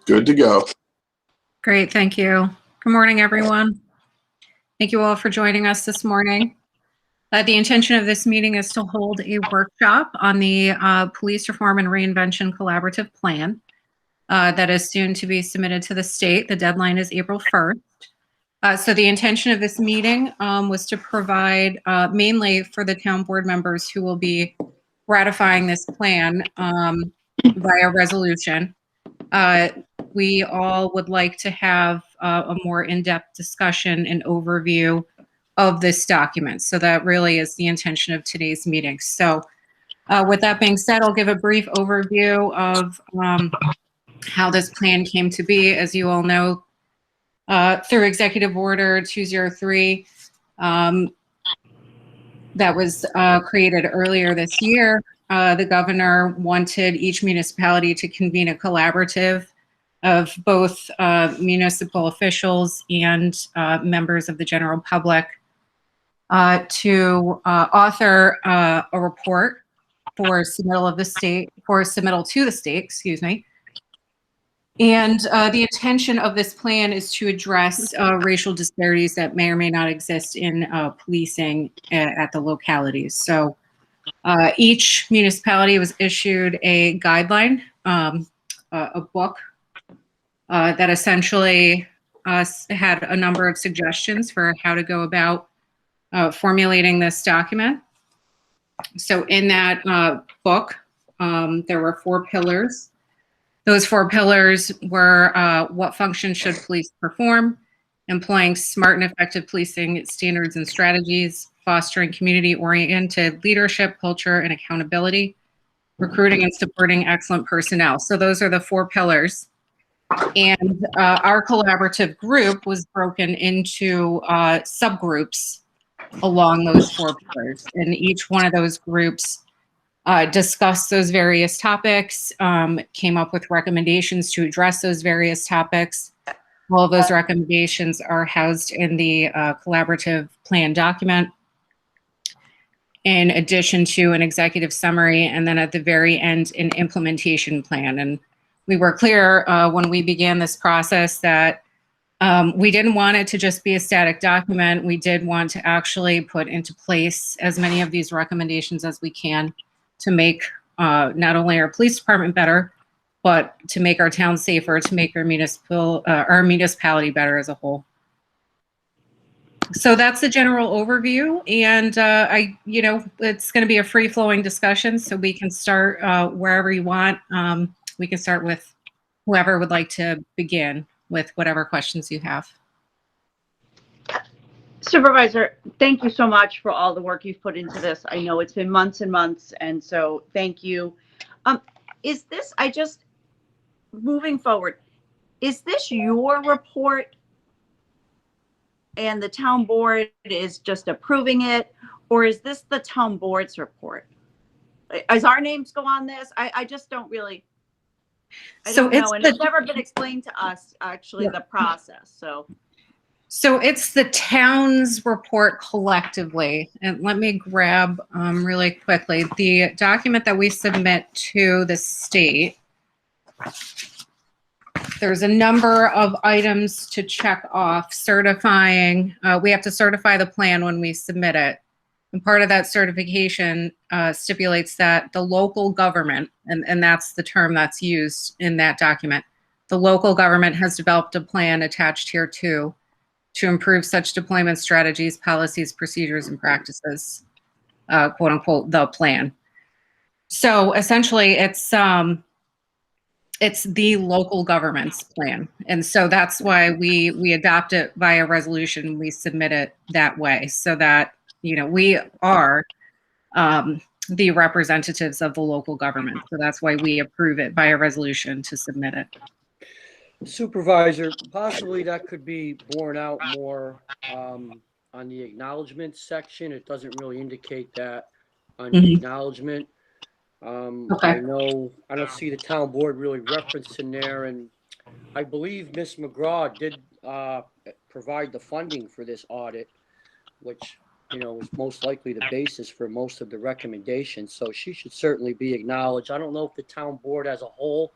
Good to go. Great, thank you. Good morning, everyone. Thank you all for joining us this morning. The intention of this meeting is to hold a workshop on the Police Reform and Reinvention Collaborative Plan that is soon to be submitted to the state. The deadline is April 1st. So the intention of this meeting was to provide mainly for the town board members who will be ratifying this plan via resolution. We all would like to have a more in-depth discussion and overview of this document. So that really is the intention of today's meeting. So with that being said, I'll give a brief overview of how this plan came to be. As you all know, through Executive Order 203, that was created earlier this year, the governor wanted each municipality to convene a collaborative of both municipal officials and members of the general public to author a report for submittal to the state, excuse me. And the intention of this plan is to address racial disparities that may or may not exist in policing at the localities. So each municipality was issued a guideline, a book that essentially had a number of suggestions for how to go about formulating this document. So in that book, there were 4 pillars. Those 4 pillars were what functions should police perform, employing smart and effective policing standards and strategies, fostering community-oriented leadership, culture, and accountability, recruiting and supporting excellent personnel. So those are the 4 pillars. And our collaborative group was broken into subgroups along those 4 pillars. And each one of those groups discussed those various topics, came up with recommendations to address those various topics. All of those recommendations are housed in the collaborative plan document, in addition to an executive summary, and then at the very end, an implementation plan. And we were clear when we began this process that we didn't want it to just be a static document. We did want to actually put into place as many of these recommendations as we can to make not only our police department better, but to make our town safer, to make our municipality better as a whole. So that's the general overview, and it's going to be a free-flowing discussion, so we can start wherever you want. We can start with whoever would like to begin with whatever questions you have. Supervisor, thank you so much for all the work you've put into this. I know it's been months and months, and so thank you. Moving forward, is this your report and the town board is just approving it, or is this the town board's report? Is our names go on this? I just don't really, I don't know, and it's never been explained to us, actually, the process, So it's the town's report collectively. And let me grab really quickly the document that we submit to the state. There's a number of items to check off. Certifying, we have to certify the plan when we submit it. And part of that certification stipulates that the local government, and that's the term that's used in that document, the local government has developed a plan attached here to improve such deployment strategies, policies, procedures, and practices, quote unquote, the plan. So essentially it's the local government's plan. And so that's why we adopt it via resolution. We submit it that way so that, we are the representatives of the local government. So that's why we approve it via resolution to submit it. Supervisor, possibly that could be borne out more on the acknowledgement section. It doesn't really indicate that on the acknowledgement. Okay. I don't see the town board really referenced in there, and I believe Ms. McGraw did provide the funding for this audit, which is most likely the basis for most of the recommendations. So she should certainly be acknowledged. I don't know if the town board as a whole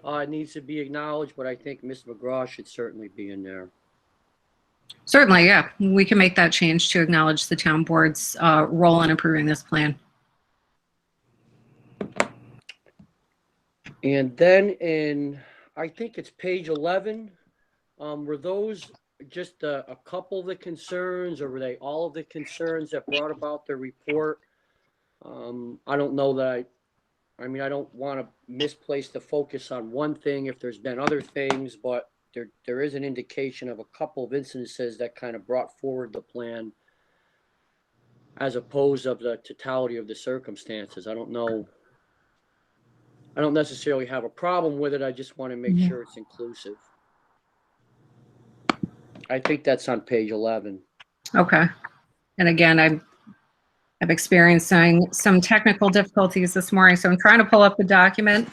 it needs to be acknowledged, but I think Ms. McGraw should certainly be in there. Certainly, yeah. We can make that change to acknowledge the town board's role in approving this plan. And then in, I think it's page 11, were those just a couple of the concerns, or were they all of the concerns that brought about the report? I don't know that I mean, I don't want to misplace the focus on one thing if there's been other things, but there is an indication of a couple of instances that kind of brought forward the plan as opposed of the totality of the circumstances. I don't know. I don't necessarily have a problem with it. I just want to make sure it's inclusive. I think that's on page 11. Okay. And again, I'm experiencing some technical difficulties this morning, so I'm trying to pull up the document.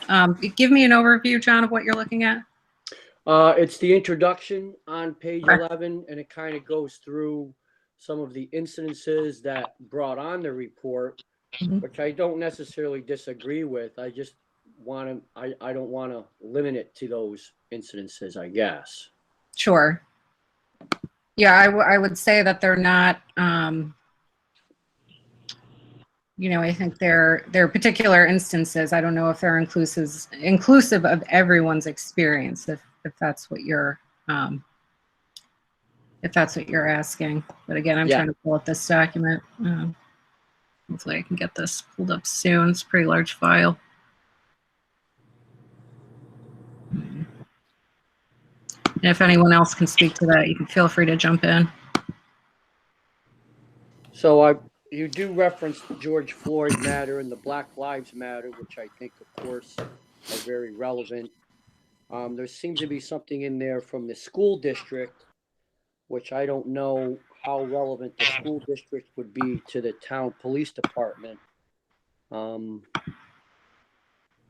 Give me an overview, John, of what you're looking at. It's the introduction on page 11, and it kind of goes through some of the incidences that brought on the report, which I don't necessarily disagree with. I just want to, I don't want to limit it to those incidences, I guess. Sure. Yeah, I would say that they're not, you know, I think they're particular instances. I don't know if they're inclusive of everyone's experience, if that's what you're asking. But again, I'm trying to pull up this document. Hopefully I can get this pulled up soon. It's a pretty large file. And if anyone else can speak to that, you can feel free to jump in. So you do reference the George Floyd matter and the Black Lives Matter, which I think, of course, are very relevant. There seems to be something in there from the school district, which I don't know how relevant the school district would be to the town police department. But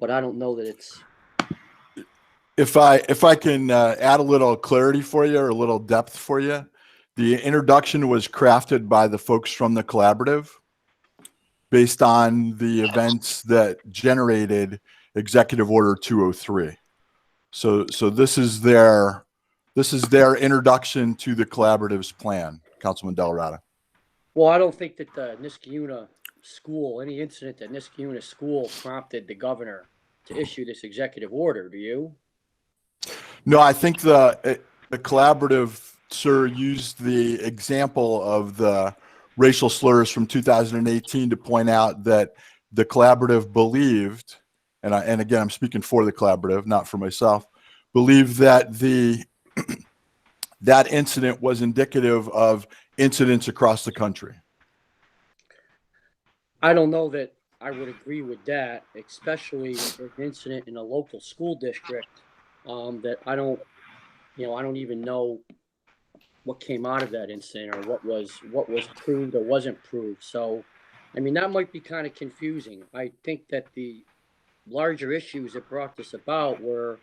I don't know that it's. If I can add a little clarity for you or a little depth for you, the introduction was crafted by the folks from the collaborative based on the events that generated Executive Order 203. So this is their introduction to the collaborative's plan, Councilman Delarada. Well, I don't think that the Niskayuna school, any incident at Niskayuna school prompted the governor to issue this executive order. Do you? No, I think the collaborative, sir, used the example of the racial slurs from 2018 to point out that the collaborative believed, and again, I'm speaking for the collaborative, not for myself, believed that that incident was indicative of incidents across the country. I don't know that I would agree with that, especially an incident in a local school district that I don't even know what came out of that incident or what was proved or wasn't proved. So, I mean, that might be kind of confusing. I think that the larger issues that brought this about were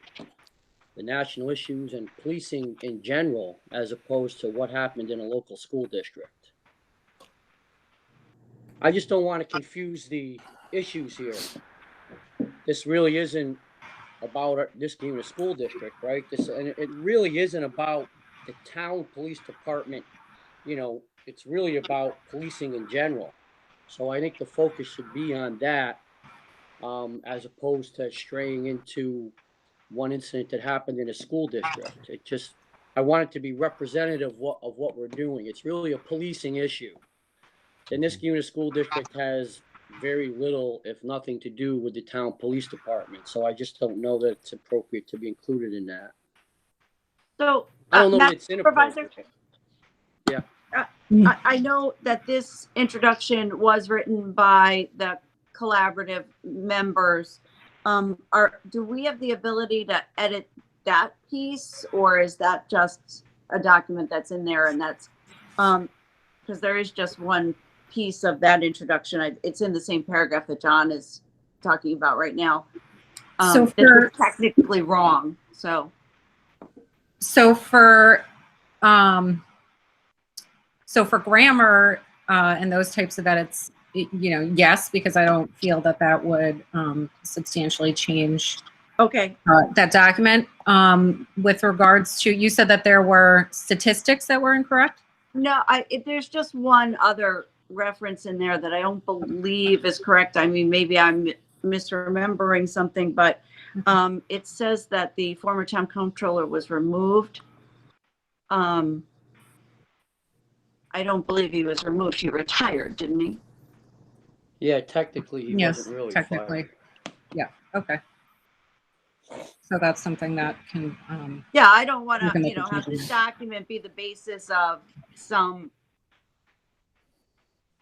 the national issues and policing in general, as opposed to what happened in a local school district. I just don't want to confuse the issues here. This really isn't about this being a school district, right? And it really isn't about the town police department. You know, it's really about policing in general. So I think the focus should be on that, as opposed to straying into one incident that happened in a school district. I want it to be representative of what we're doing. It's really a policing issue. The Niskayuna School District has very little, if nothing, to do with the town police department. So I just don't know that it's appropriate to be included in that. So I don't know that it's inappropriate. Yeah. I know that this introduction was written by the collaborative members. Do we have the ability to edit that piece, or is that just a document that's in there and that's because there is just one piece of that introduction. It's in the same paragraph that John is talking about right now. So it's technically wrong. So for grammar and those types of edits, you know, yes, because I don't feel that would substantially change Okay. that document. With regards to, you said that there were statistics that were incorrect? No, there's just one other reference in there that I don't believe is correct. I mean, maybe I'm misremembering something, but it says that the former town comptroller was removed. I don't believe he was removed. He retired, didn't he? Yeah, technically, he Yes, wasn't really technically. fired. Yeah, okay. So that's something that can, Yeah, I don't want You can to, make a have change. this document be the basis of some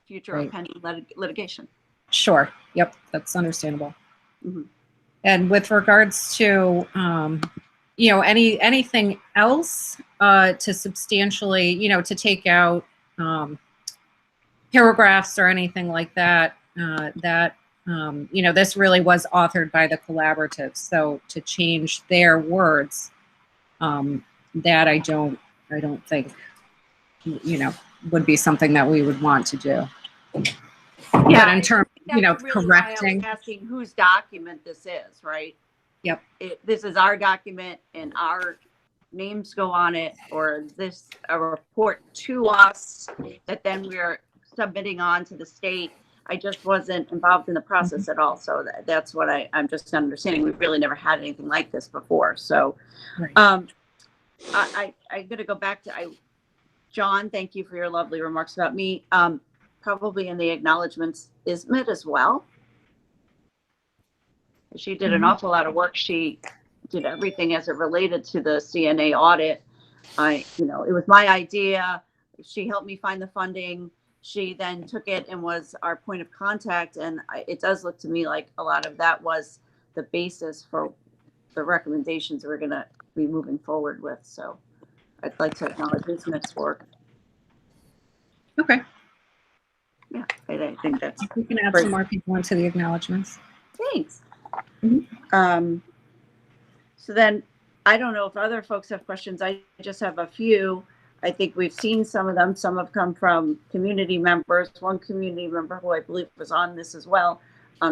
future or Right. pending litigation. sure, yep, that's understandable. Mhm. And with regards to, anything else to substantially, to take out paragraphs or anything like that, this really was authored by the collaborative. So to change their words, that I don't think, would be something that we would want to do. Yeah, But in terms, that's really why I was correcting, asking whose document this is, right? Yep. This is our document and our names go on it, or is this a report to us that then we're submitting on to the state? I just wasn't involved in the process at all. So that's what I'm just understanding. We've really never had anything like this before. So Right. I'm going to go back to John, thank you for your lovely remarks about me. Probably in the acknowledgements, Ismet as well. She did an awful lot of work. She did everything as it related to the CNA audit. It was my idea. She helped me find the funding. She then took it and was our point of contact. And it does look to me like a lot of that was the basis for the recommendations we're going to be moving forward with. So I'd like to acknowledge Ismet's work. Okay, Yeah, I think that's we can add great. some more people into the acknowledgements. Thanks. Mhm. So then, I don't know if other folks have questions. I just have a few. I think we've seen some of them. Some have come from community members. One community member who I believe was on this as well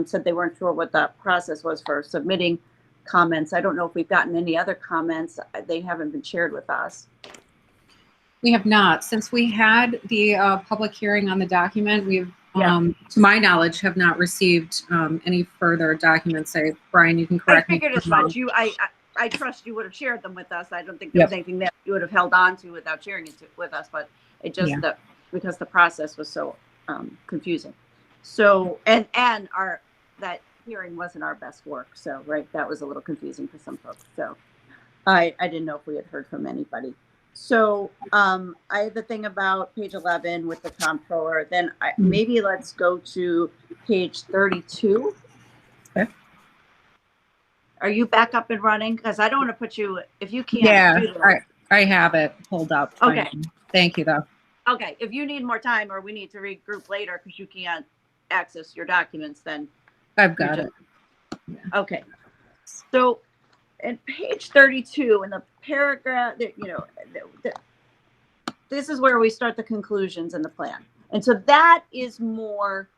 said they weren't sure what that process was for submitting comments. I don't know if we've gotten any other comments. They haven't been shared with us. We have not. Since we had the public hearing on the document, we've, Yeah. to my knowledge, have not received any further documents. Brian, you can correct me. I figured if as I'm much. wrong. I trust you would have shared them with us. I don't think there was anything that you would have held on to without sharing it with us, but it just Yeah. that because the process was so confusing. So and that hearing wasn't our best work. So right, that was a little confusing for some folks. So I didn't know if we had heard from anybody. So I had the thing about page 11 with the comptroller. Then maybe let's go to page 32. Okay. Are you back up and running? Because I don't want to put you, if you can't. Yeah, do that. I have it pulled up. Okay. Thank you, though. Okay. If you need more time or we need to regroup later because you can't access your documents, then. I've got it. Okay. So in page 32 in the paragraph that, this is where we start the conclusions in the plan. And so that is more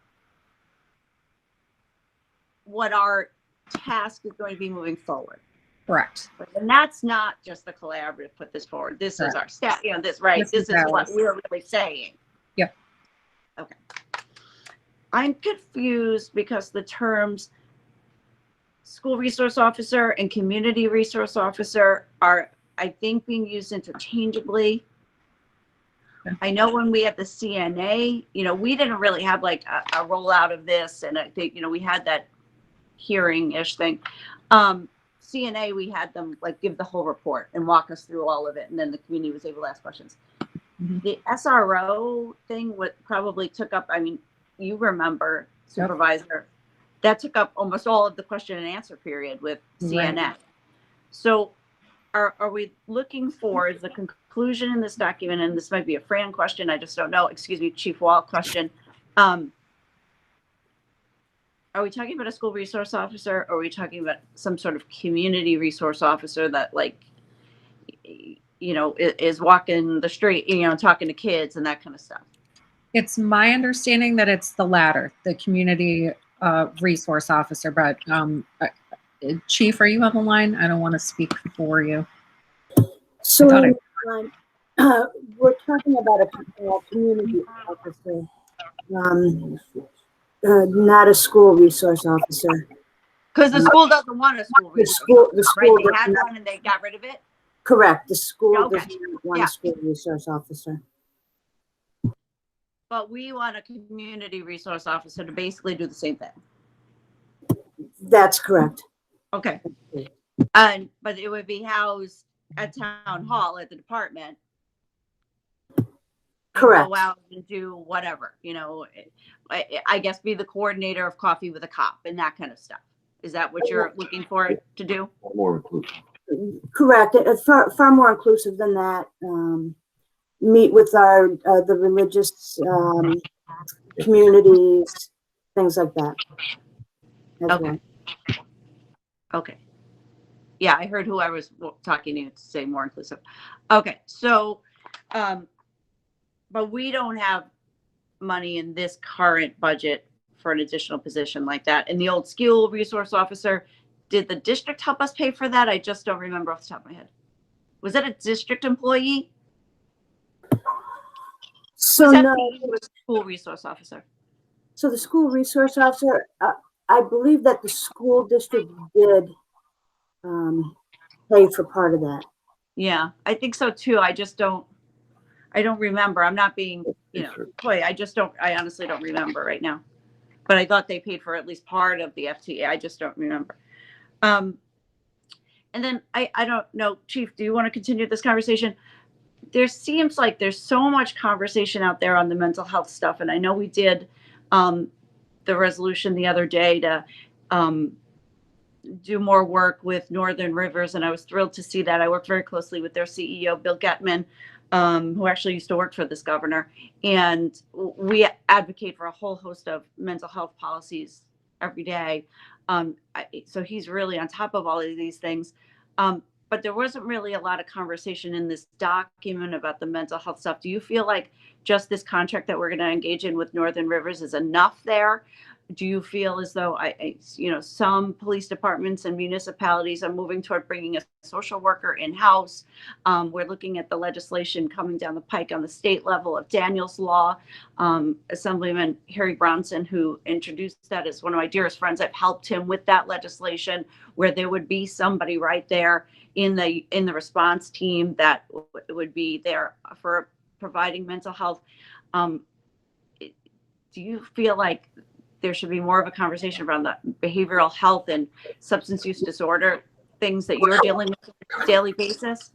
what our task is going to be moving forward. Correct. And that's not just the collaborative put this forward. This is our staff, this, right? This is what we're really saying. Yep. Okay. I'm confused because the terms school resource officer and community resource officer are, I think, being used interchangeably. Okay. I know when we had the CNA, we didn't really have like a rollout of this. And I think, we had that hearing-ish thing. CNA, we had them like give the whole report and walk us through all of it. And then the community was able to ask questions. Mm-hmm. The SRO thing probably took up, you remember, Supervisor, that took up almost all of the question and answer period with CNA. Right. So are we looking for the conclusion in this document, and this might be a Fran question, I just don't know, excuse me, Chief Wall question. Are we talking about a school resource officer, or are we talking about some sort of community resource officer that is walking the street, talking to kids and that kind of stuff? It's my understanding that it's the latter, the community resource officer, but Chief, are you on the line? I don't want to speak for you. So I we're talking about a community officer, not a school resource officer. Because the school doesn't want a school The resource school, officer, right? They does had not- one and they got rid of it. correct. The school Okay. does not want Yeah. a school resource officer. But we want a community resource officer to basically do the same thing. That's correct. Okay. But it would be housed at town hall at the department. Correct. Go out and do whatever, I guess be the coordinator of Coffee with a Cop and that kind of stuff. Is that what you're looking for to do? More inclusive. Correct. Far more inclusive than that. Meet with the religious communities, things like that. as Okay. well. Okay. Yeah, I heard who I was talking to say more inclusive. Okay, so, but we don't have money in this current budget for an additional position like that. And the old school resource officer, did the district help us pay for that? I just don't remember off the top of my head. Was that a district employee? So Who's that no, paying for the school resource officer? so the school resource officer, I believe that the school district did pay for part of that. Yeah, I think so too. I don't remember. I'm not being, coy. I honestly don't remember right now. But I thought they paid for at least part of the FTA. I just don't remember. And then I don't know, Chief, do you want to continue this conversation? There seems like there's so much conversation out there on the mental health stuff. And I know we did the resolution the other day to do more work with Northern Rivers. And I was thrilled to see that. I worked very closely with their CEO, Bill Getman, who actually used to work for this governor. And we advocate for a whole host of mental health policies every day. So he's really on top of all of these things. But there wasn't really a lot of conversation in this document about the mental health stuff. Do you feel like just this contract that we're going to engage in with Northern Rivers is enough there? Do you feel as though some police departments and municipalities are moving toward bringing a social worker in-house? We're looking at the legislation coming down the pike on the state level of Daniel's Law. Assemblyman Harry Brownson, who introduced that, is one of my dearest friends. I've helped him with that legislation, where there would be somebody right there in the response team that would be there for providing mental health. Do you feel like there should be more of a conversation around the behavioral health and substance use disorder things that you're dealing with on a daily basis?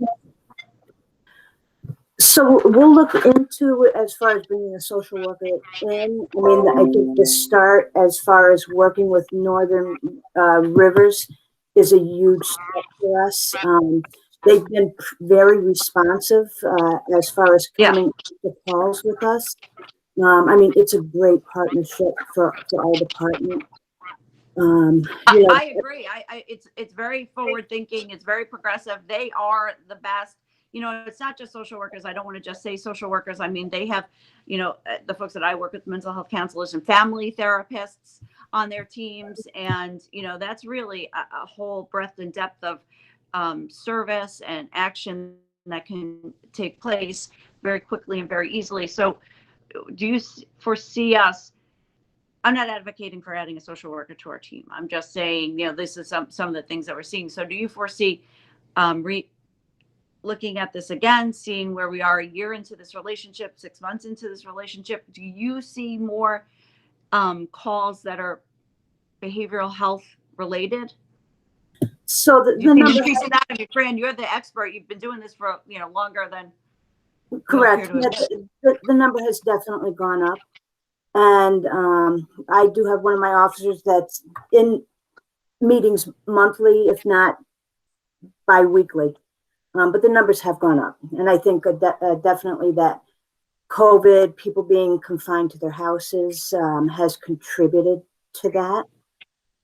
So we'll look into it as far as bringing a social worker in. I mean, I think the start as far as working with Northern Rivers is a huge step for us. They've been very responsive as far as coming to calls with us. I mean, it's a great partnership for our department. I agree. It's very forward thinking. It's very progressive. They are the best. It's not just social workers. I don't want to just say social workers. I mean, they have, the folks that I work with, mental health counselors and family therapists on their teams. And, that's really a whole breadth and depth of service and action that can take place very quickly and very easily. So do you foresee us? I'm not advocating for adding a social worker to our team. I'm just saying, this is some of the things that we're seeing. So do you foresee looking at this again, seeing where we are a year into this relationship, 6 months into this relationship? Do you see more calls that are behavioral health related? So the You think number, increasing that? I mean, Fran, you're the expert. You've been doing this for longer than. correct. The number has definitely gone up. And I do have one of my officers that's in meetings monthly, if not bi-weekly. But the numbers have gone up. And I think definitely that COVID, people being confined to their houses, has contributed to that.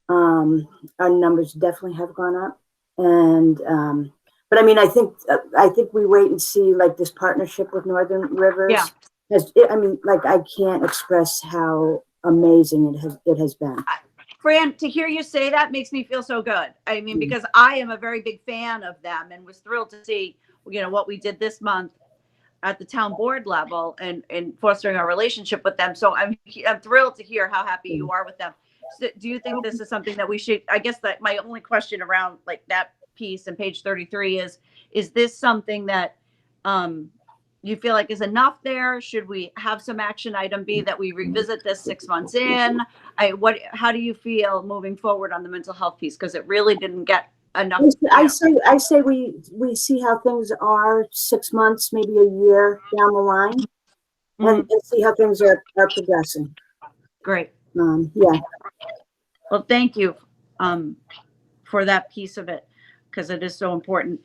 Our numbers definitely have gone up. And but I mean, I think we wait and see, like, this partnership with Northern Rivers. Yeah. I mean, like, I can't express how amazing it has been. Fran, to hear you say that makes me feel so good. I mean, because I am a very big fan of them and was thrilled to see, what we did this month at the town board level and fostering our relationship with them. So I'm thrilled to hear how happy you are with them. So do you think this is something that we should, I guess that my only question around like that piece on page 33 is this something that you feel like is enough there? Should we have some action item B that we revisit this 6 months in? How do you feel moving forward on the mental health piece? Because it really didn't get enough. I say we see how things are 6 months, maybe a year down the line, and see how things are progressing. Great. Yeah. Well, thank you for that piece of it, because it is so important.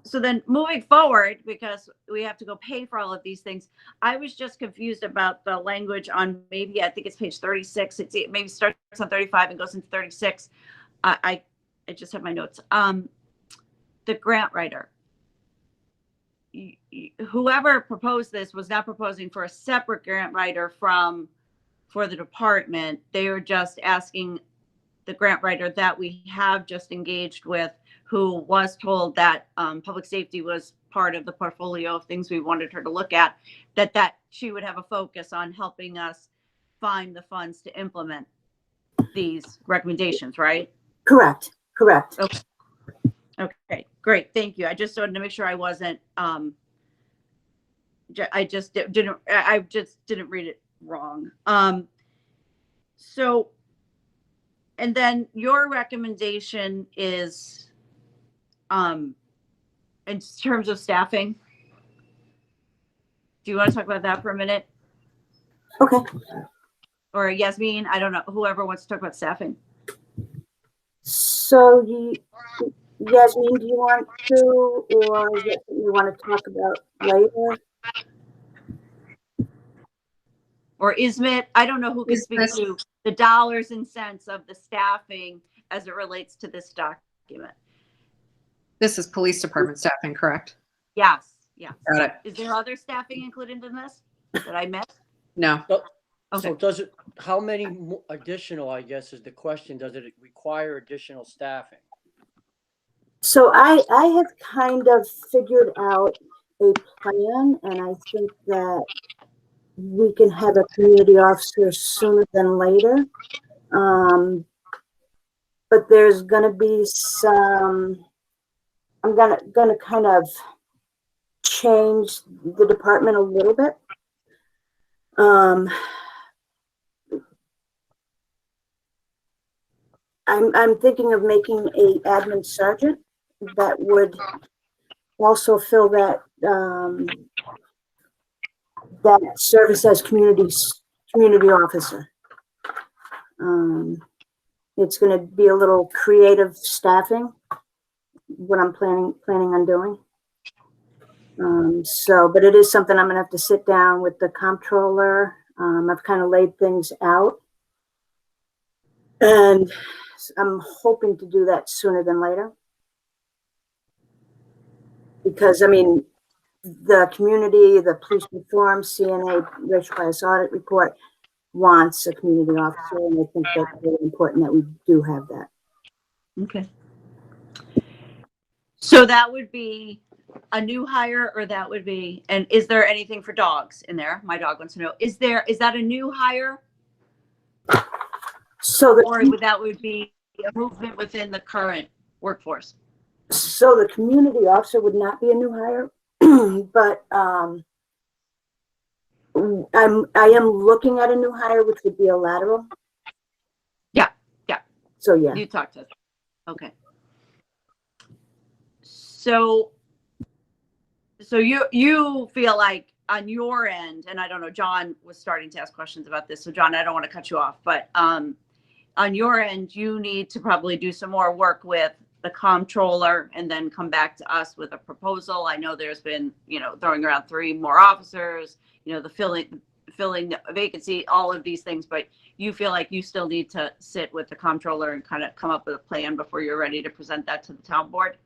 So then moving forward, because we have to go pay for all of these things, I was just confused about the language on maybe, I think it's page 36. It maybe starts on 35 and goes into 36. I just have my notes. The grant writer. Whoever proposed this was not proposing for a separate grant writer for the department. They were just asking the grant writer that we have just engaged with, who was told that public safety was part of the portfolio of things we wanted her to look at, that she would have a focus on helping us find the funds to implement these recommendations, right? Correct. Okay, great. Thank you. I just wanted to make sure I wasn't, I just didn't read it wrong. So, and then your recommendation is, in terms of staffing. Do you want to talk about that for a minute? Okay. Or Yasmin, I don't know, whoever wants to talk about staffing. So Yasmin, do you want to, or is it something you want to talk about later? Or Ismet, I don't know who can speak to the dollars and cents of the staffing as it relates to this document. This is police department staffing, correct? Yes, yeah. Got it. Is there other staffing included in this that I missed? No. Okay. So how many additional, I guess is the question, does it require additional staffing? So I have kind of figured out a plan, and I think that we can have a community officer sooner than later. But there's going to be some, I'm gonna kind of change the department a little bit. I'm thinking of making a admin sergeant that would also fill that that service as community officer. It's going to be a little creative staffing, what I'm planning on doing. But it is something I'm going to have to sit down with the comptroller. I've kind of laid things out, and I'm hoping to do that sooner than later. Because, I mean, the community, the police reform, CNA, racial bias audit report wants a community officer, and I think that's really important that we do have that. Okay. So that would be a new hire, or that would be, and is there anything for dogs in there? My dog wants to know, is that a new hire? So That would be a movement within the current workforce? So the community officer would not be a new hire, but I am looking at a new hire, which would be a lateral. Yeah. So yeah. You talked to us. Okay. So you feel like on your end, and I don't know, John was starting to ask questions about this. So John, I don't want to cut you off, but on your end, you need to probably do some more work with the comptroller and then come back to us with a proposal. I know there's been, throwing around 3 more officers, the filling the vacancy, all of these things, but you feel like you still need to sit with the comptroller and kind of come up with a plan before you're ready to present that to the town board?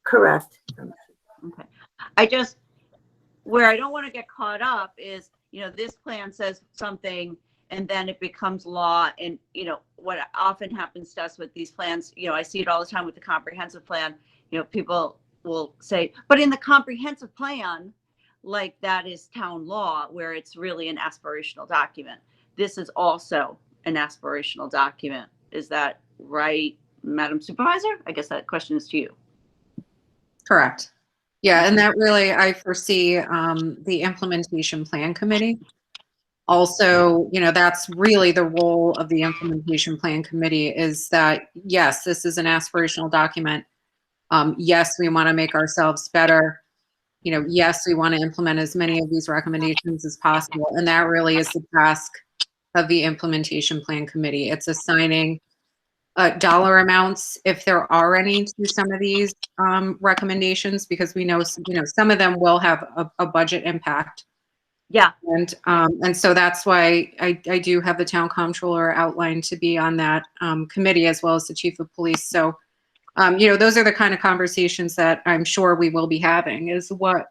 Correct. Okay. Where I don't want to get caught up is, this plan says something and then it becomes law. And, what often happens to us with these plans, I see it all the time with the comprehensive plan, people will say, but in the comprehensive plan, like that is town law, where it's really an aspirational document. This is also an aspirational document. Is that right, Madam Supervisor? I guess that question is to you. Correct. Yeah, and that really, I foresee the implementation plan committee. Also, that's really the role of the implementation plan committee, is that, yes, this is an aspirational document. Yes, we want to make ourselves better. Yes, we want to implement as many of these recommendations as possible. And that really is the task of the implementation plan committee. It's assigning dollar amounts, if there are any, to some of these recommendations, because we know, some of them will have a budget impact. Yeah. And so that's why I do have the town comptroller outlined to be on that committee, as well as the chief of police. So, those are the kind of conversations that I'm sure we will be having, is what,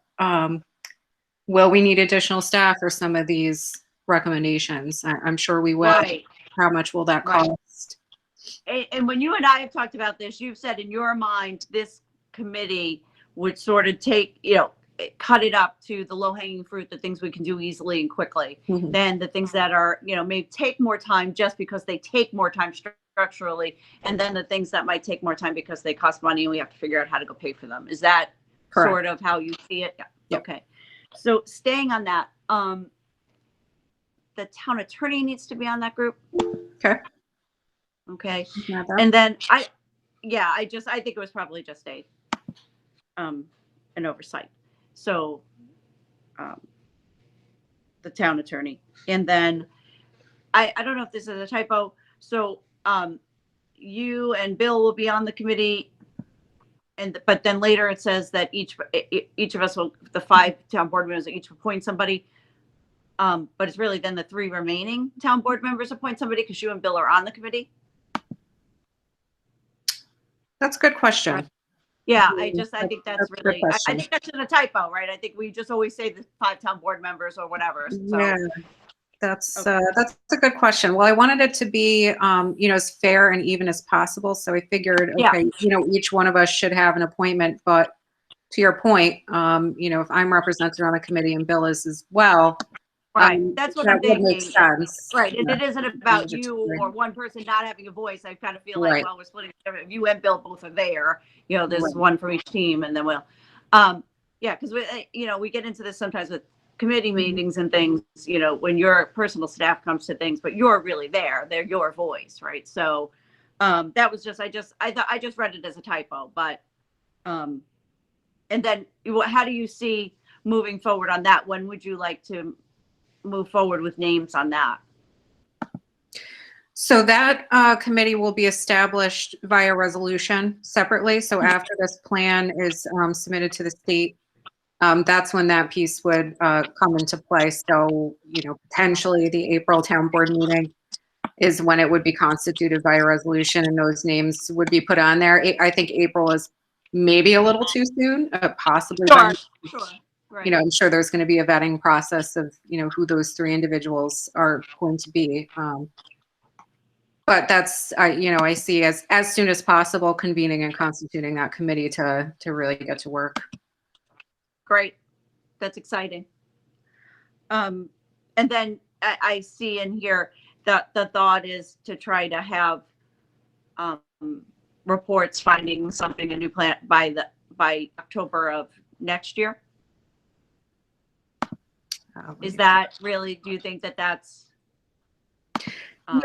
will we need additional staff for some of these recommendations? I'm sure we will. Right. How much will that Right. cost? And when you and I have talked about this, you've said in your mind, this committee would sort of take, cut it up to the low hanging fruit, the things we can do easily and quickly, Mhm. then the things that are, may take more time just because they take more time structurally. And then the things that might take more time because they cost money and we have to figure out how to go pay for them. Is that Correct. sort of how you see it? Yeah. Yep. Okay. So staying on that, the town attorney needs to be on that group. Okay. Okay. Yeah, And then I think it was probably just an oversight. So, the town attorney, and then I don't know if this is a typo. So, you and Bill will be on the committee, but then later it says that each of us will, the 5 town board members each appoint somebody. But it's really then the 3 remaining town board members appoint somebody, because you and Bill are on the committee. that's a good question. Right. Yeah, I think That's that's a good really, I question. think that's just a typo, right? I think we just always say the 5 town board members or whatever. So, Yeah, that's Okay. that's a good question. Well, I wanted it to be, as fair and even as possible. So I figured, Yeah. okay, each one of us should have an appointment. But to your point, if I'm represented on the committee and Bill is as well, right, that's what I'm that would make thinking. sense. Right, and Yeah. it isn't about Yeah. you or one person not having a voice. I kind of feel like, Right. well, we're splitting. If you and Bill both are there, there's Right. one from each team, and then we'll, yeah, because we get into this sometimes with committee meetings and things, when your personal staff comes to things, but you're really there. They're your voice, right? So, that was just, I thought I just read it as a typo, but, and then how do you see moving forward on that? When would you like to move forward with names on that? So that committee will be established via resolution separately. So after this plan is submitted to the state, that's when that piece would come into play. So, potentially the April town board meeting is when it would be constituted by a resolution, and those names would be put on there. I think April is maybe a little too soon, possibly. Sure. Right. I'm sure there's going to be a vetting process of, who those 3 individuals are going to be. But that's, I see as soon as possible convening and constituting that committee to really get to work. Great. That's exciting. And then I see in here that the thought is to try to have reports finding something, a new plan by October of next year. Is that really, do you think that that's?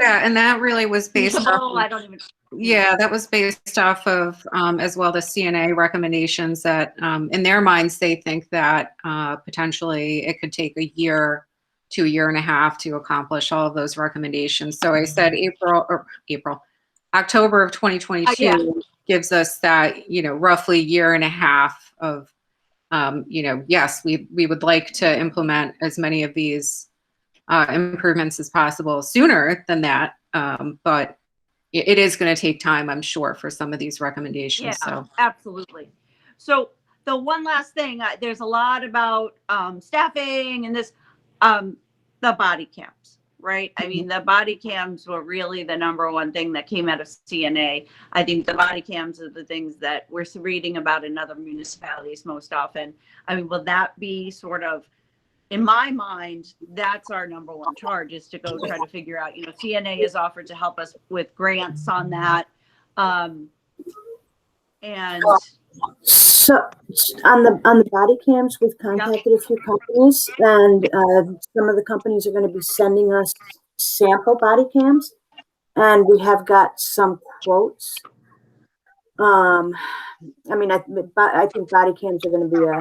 Yeah, and that really was based feasible? off I don't even. Yeah, that was based off of as well the CNA recommendations that in their minds they think that potentially it could take a year to a year and a half to accomplish all of those recommendations. So I said October of 2022 Yeah. gives us that, roughly year and a half of, yes, we would like to implement as many of these improvements as possible sooner than that. But it is going to take time, I'm sure, for some of these recommendations. Yeah, So absolutely. So the one last thing, there's a lot about staffing and this, the body cams. right? I mean, the body cams were really the number one thing that came out of CNA. I think the body cams are the things that we're reading about in other municipalities most often. I mean, will that be sort of, in my mind, that's our number one charge, is to go try to figure out, CNA has offered to help us with grants on that. And So on the body cams, we've contacted a few companies, and some of the companies are going to be sending us sample body cams, and we have got some quotes. I mean, I think body cams are going to be a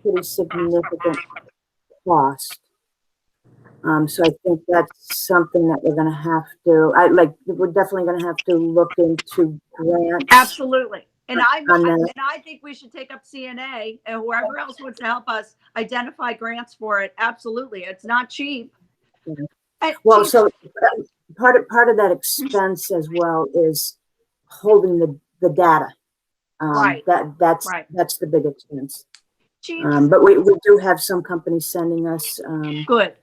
pretty significant cost. So I think that's something that we're going to have to. We're definitely going to have to look into grants. absolutely. And I think we should take up CNA and whoever else wants to help us identify grants for it. Absolutely. It's not cheap. And Well, so part of that expense as well is holding the data. Right. That's Right. that's the big expense. Chief, But we do have some companies sending us good.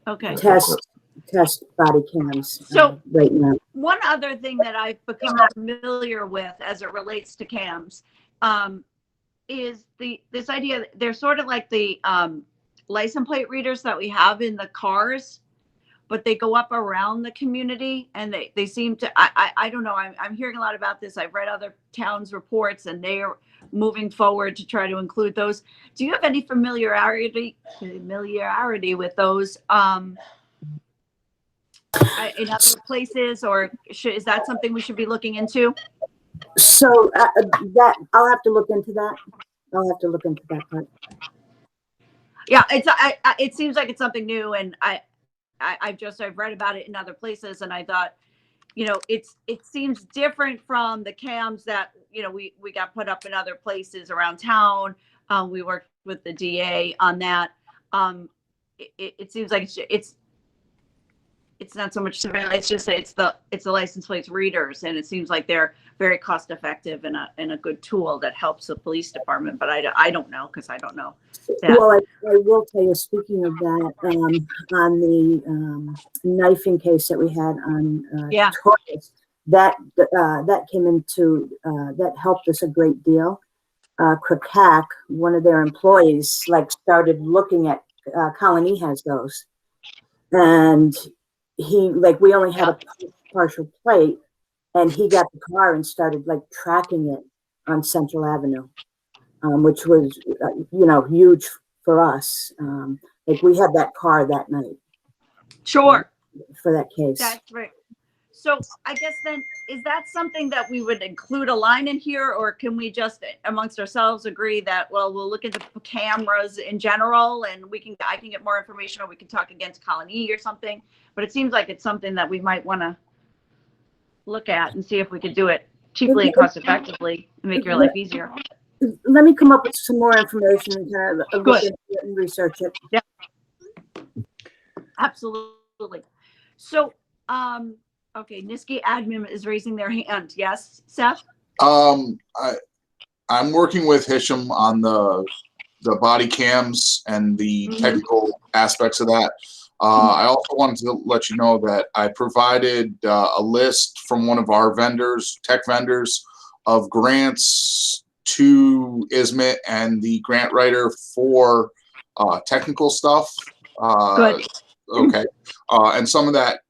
Okay. test body cams So- right now. One other thing that I've become familiar with as it relates to cams is this idea. They're sort of like the license plate readers that we have in the cars, but they go up around the community, and they seem to. I don't know. I'm hearing a lot about this. I've read other towns' reports, and they are moving forward to try to include those. Do you have any familiarity with those? In other places, or is that something we should be looking into? So that I'll have to look into that. I'll have to look into that part. Yeah, it seems like it's something new, and I've read about it in other places, and I thought, it seems different from the cams that we got put up in other places around town. We worked with the DA on that. It seems like it's not so much surveillance. It's just it's the license plates readers, and it seems like they're very cost effective and a good tool that helps the police department. But I don't know, because I don't know that. Well, I will tell you, speaking of that, on the knifing case that we had on Taurus, that came into that helped us a great deal. Krakow, one of their employees, started looking at Colony has those, and we only had a partial plate, and he got the car and started tracking it on Central Avenue, which was huge for us. We had that car that night. Sure. For that case. That's right. So I guess then, is that something that we would include a line in here, or can we just amongst ourselves agree that, well, we'll look into cameras in general, and I can get more information, or we can talk against Colony or something. But it seems like it's something that we might want to look at and see if we could do it cheaply and cost effectively and make your life easier. Let me come up with some more information and kind of look into it and research it. Yeah. Absolutely. So, okay, Niski admin is raising their hand. Yes, Seth? I'm working with Hisham on the body cams and the technical aspects of that. I also wanted to let you know that I provided a list from one of our vendors, tech vendors, of grants to ISMIT and the grant writer for technical stuff. Good. Okay. And some of that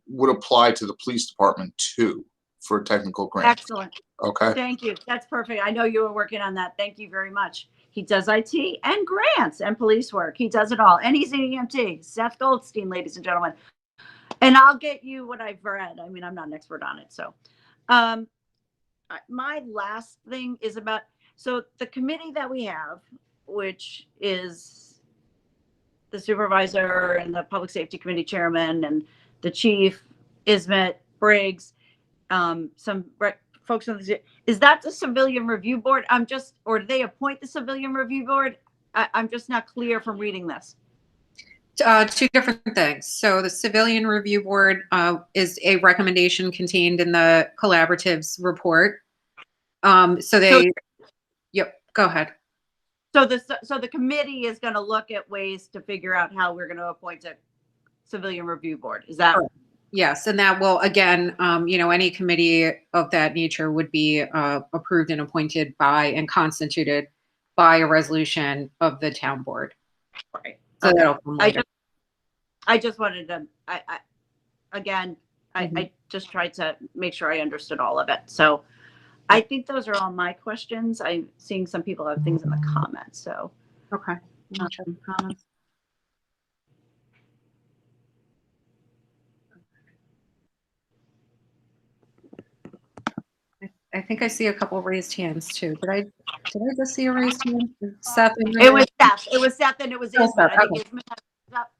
would apply to the police department too for technical grants. Excellent. Okay. Thank you. That's perfect. I know you were working on that. Thank you very much. He does IT and grants and police work. He does it all. And he's an EMT. Seth Goldstein, ladies and gentlemen. And I'll get you what I've read. I mean, I'm not an expert on it. So my last thing is about, so the committee that we have, which is the supervisor and the public safety committee chairman and the chief, ISMIT, Briggs, some folks on the, is that the civilian review board? Or do they appoint the civilian review board? I'm just not clear from reading this. Two different things. So the Civilian Review Board is a recommendation contained in the collaborative's report. Yep, go ahead. So the committee is going to look at ways to figure out how we're going to appoint a Civilian Review Board. Is that? Yes, and that will, again, any committee of that nature would be approved and appointed by and constituted by a resolution of the town board. Right. So Okay. that'll come later. I just wanted to, Mhm. I just tried to make sure I understood all of it. So I think those are all my questions. I'm seeing some people have things in the comments, so. Okay. Let me check the comments. I think I see a couple raised hands too. Did I just see a raised hand? Seth? It was Seth and it was Oh, Ismet. Seth, I think okay. Ismet has up.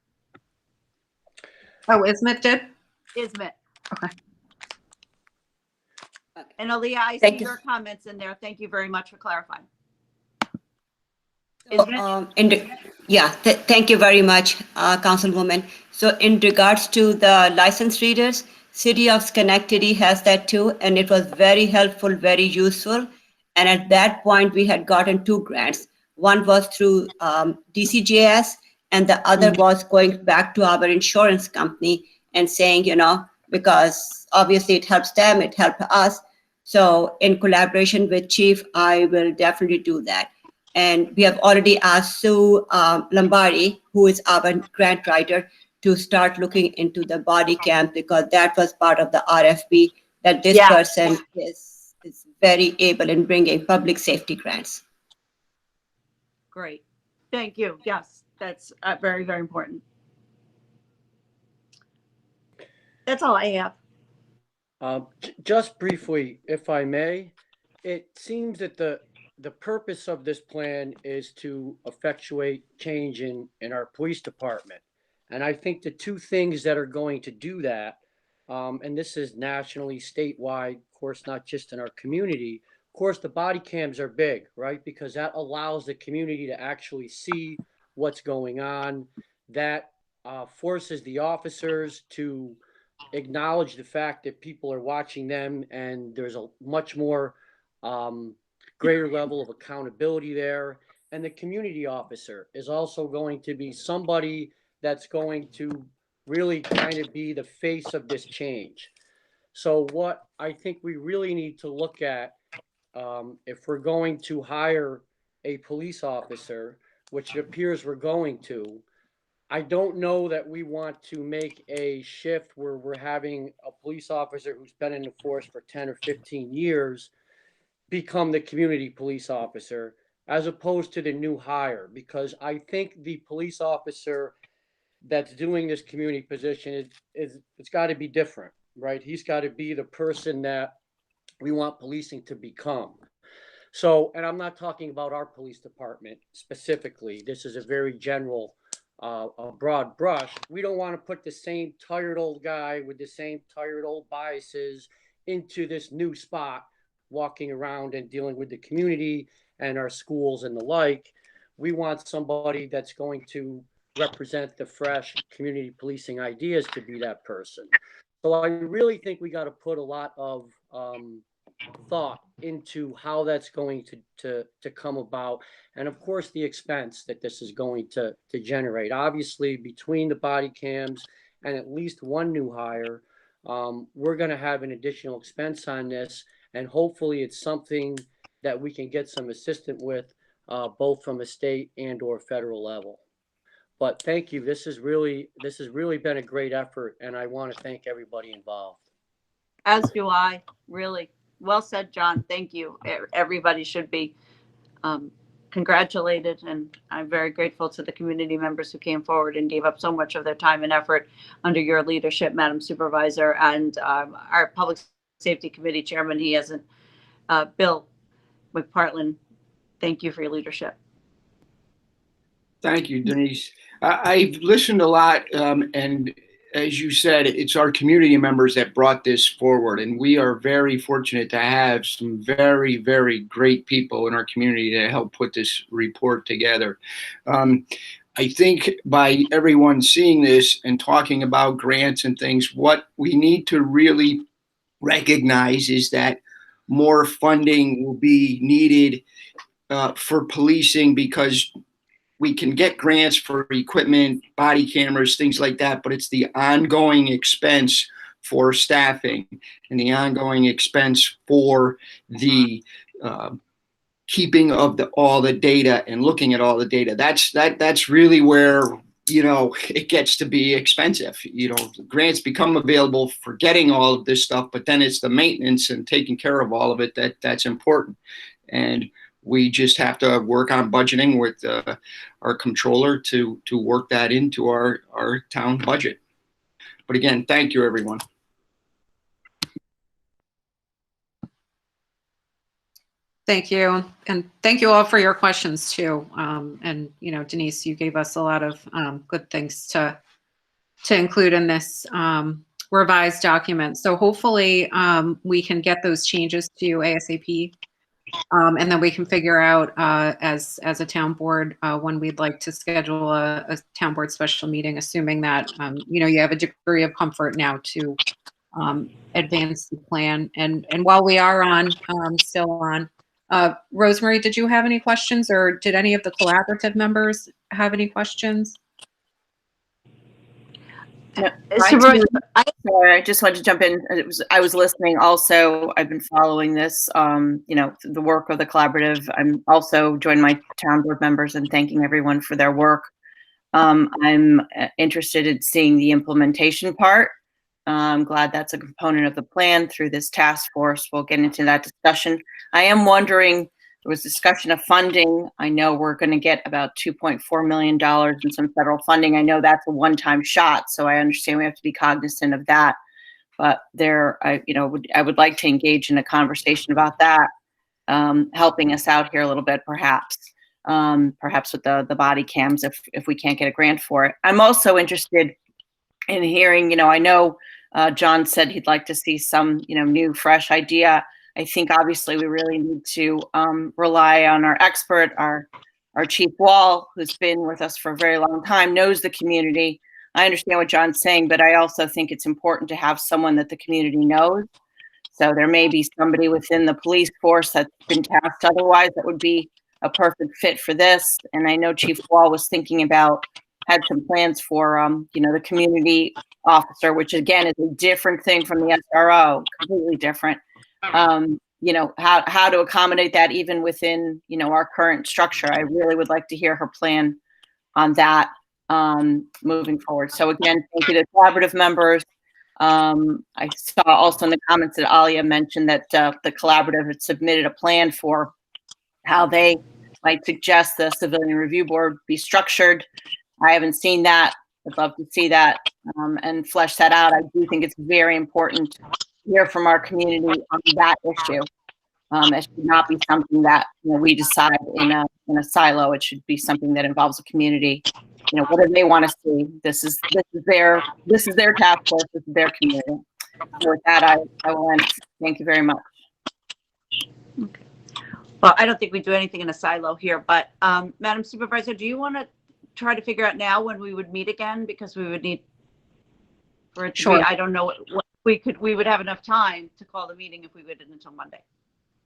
Oh, Ismet did? Ismet. Okay. And Aaliyah, I see Thank you. your comments in there. Thank you very much for clarifying. So, thank you very much, Councilwoman. So in regards to the license readers, City of Schenectady has that too, and it was very helpful, very useful. And at that point, we had gotten 2 grants. One was through DCJS, and the other was going back to our insurance company and saying, because obviously it helps them, it helped us. So in collaboration with Chief, I will definitely do that. And we have already asked Sue Lombardi, who is our grant writer, to start looking into the body cam, because that was part of the RFP, that this person is very able in bringing public safety grants. Great. Thank you. Yes, that's very, very important. That's all I have. Just briefly, if I may, it seems that the purpose of this plan is to effectuate change in our police department. And I think the 2 things that are going to do that, and this is nationally, statewide, of course, not just in our community. Of course, the body cams are big, right? Because that allows the community to actually see what's going on. That forces the officers to acknowledge the fact that people are watching them, and there's a much more greater level of accountability there. And the community officer is also going to be somebody that's going to really kind of be the face of this change. So what I think we really need to look at, if we're going to hire a police officer, which it appears we're going to, I don't know that we want to make a shift where we're having a police officer who's been in the force for 10 or 15 years become the community police officer, as opposed to the new hire, because I think the police officer that's doing this community position it's got to be different, right? He's got to be the person that we want policing to become. So, and I'm not talking about our police department specifically. This is a very general, a broad brush. We don't want to put the same tired old guy with the same tired old biases into this new spot, walking around and dealing with the community and our schools and the like. We want somebody that's going to represent the fresh community policing ideas to be that person. So I really think we got to put a lot of thought into how that's going to come about, and of course the expense that this is going to generate. Obviously, between the body cams and at least one new hire, we're going to have an additional expense on this, and hopefully it's something that we can get some assistance with, both from a state and or federal level. But thank you. This has really been a great effort, and I want to thank everybody involved. As do I, really. Well said, John. Thank you. Everybody should be congratulated, and I'm very grateful to the community members who came forward and gave up so much of their time and effort under your leadership, Madam Supervisor, and our Public Safety Committee Chairman. He hasn't, Bill McPartland. Thank you for your leadership. Thank you, Denise. I've listened a lot, and as you said, it's our community members that brought this forward, and we are very fortunate to have some very, very great people in our community to help put this report together. I think by everyone seeing this and talking about grants and things, what we need to really recognize is that more funding will be needed for policing, because we can get grants for equipment, body cameras, things like that, but it's the ongoing expense for staffing and the ongoing expense for the keeping of all the data and looking at all the data. That's really where, you know, it gets to be expensive. You know, grants become available for getting all of this stuff, but then it's the maintenance and taking care of all of it that's important. And we just have to work on budgeting with our controller to work that into our town budget. But again, thank you, everyone. Thank you. And thank you all for your questions too. And, you know, Denise, you gave us a lot of good things to include in this revised document. So hopefully we can get those changes to you ASAP. And then we can figure out as a town board when we'd like to schedule a town board special meeting, assuming that, you know, you have a degree of comfort now to advance the plan. And while we are on, still on, Rosemary, did you have any questions, or did any of the collaborative members have any questions? No, Supervisor, sorry, I just wanted to jump in. I was listening also. I've been following this, you know, the work of the collaborative. I'm also joined my town board members in thanking everyone for their work. I'm interested in seeing the implementation part. I'm glad that's a component of the plan through this task force. We'll get into that discussion. I am wondering, there was discussion of funding. I know we're going to get about $2.4 million in some federal funding. I know that's a one-time shot, so I understand we have to be cognizant of that. But I would like to engage in a conversation about that, helping us out here a little bit, perhaps with the body cams if we can't get a grant for it. I'm also interested in hearing, you know, I know John said he'd like to see some, you know, new, fresh idea. I think obviously we really need to rely on our expert, our Chief Wall, who's been with us for a very long time, knows the community. I understand what John's saying, but I also think it's important to have someone that the community knows. So there may be somebody within the police force that's been tasked otherwise that would be a perfect fit for this. And I know Chief Wall was thinking about, had some plans for, you know, the community officer, which again is a different thing from the SRO, completely different. You know, how to accommodate that even within, you know, our current structure. I really would like to hear her plan on that moving forward. So again, thank you to collaborative members. I saw also in the comments that Alia mentioned that the collaborative had submitted a plan for how they might suggest the Civilian Review Board be structured. I haven't seen that. I'd love to see that and flesh that out. I do think it's very important to hear from our community on that issue. It should not be something that, you know, we decide in a silo. It should be something that involves the community. You know, what do they want to see? This is their task force. This is their community. So with that, I will end. Thank you very much. okay. Well, I don't think we do anything in a silo here, but Madam Supervisor, do you want to try to figure out now when we would meet again? Because we would need for it to Sure. be, I don't know what we would have enough time to call the meeting if we waited until Monday.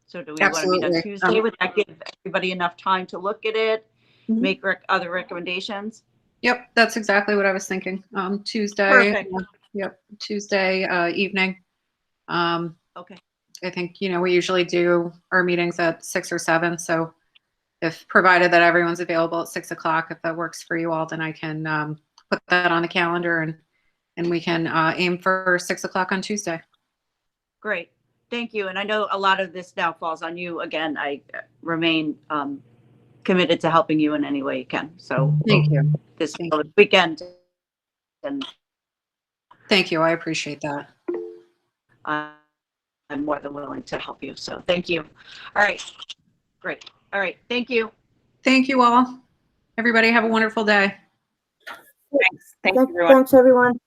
So do we want to meet on Absolutely. Tuesday? Would that give everybody enough time to look at it, Mhm. make other recommendations? Yep, that's exactly what I was thinking. Tuesday. Perfect. Yep, Tuesday evening. Okay. I think, you know, we usually do our meetings at 6 or 7. So if provided that everyone's available at 6 o'clock, if that works for you all, then I can put that on the calendar and we can aim for 6 o'clock on Tuesday. Great. Thank you. And I know a lot of this now falls on you. Again, I remain committed to helping you in any way you can. So Thank you. this Thank you. weekend, and Thank you. I appreciate that. I'm more than willing to help you. So thank you. All right. Great. All right. Thank you. Thank you all. Everybody have a wonderful day. Thanks. Thanks, everyone. Thanks, everyone.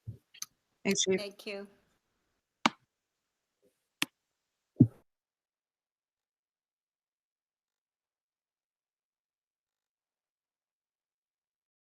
Thanks, Chief. Thank you.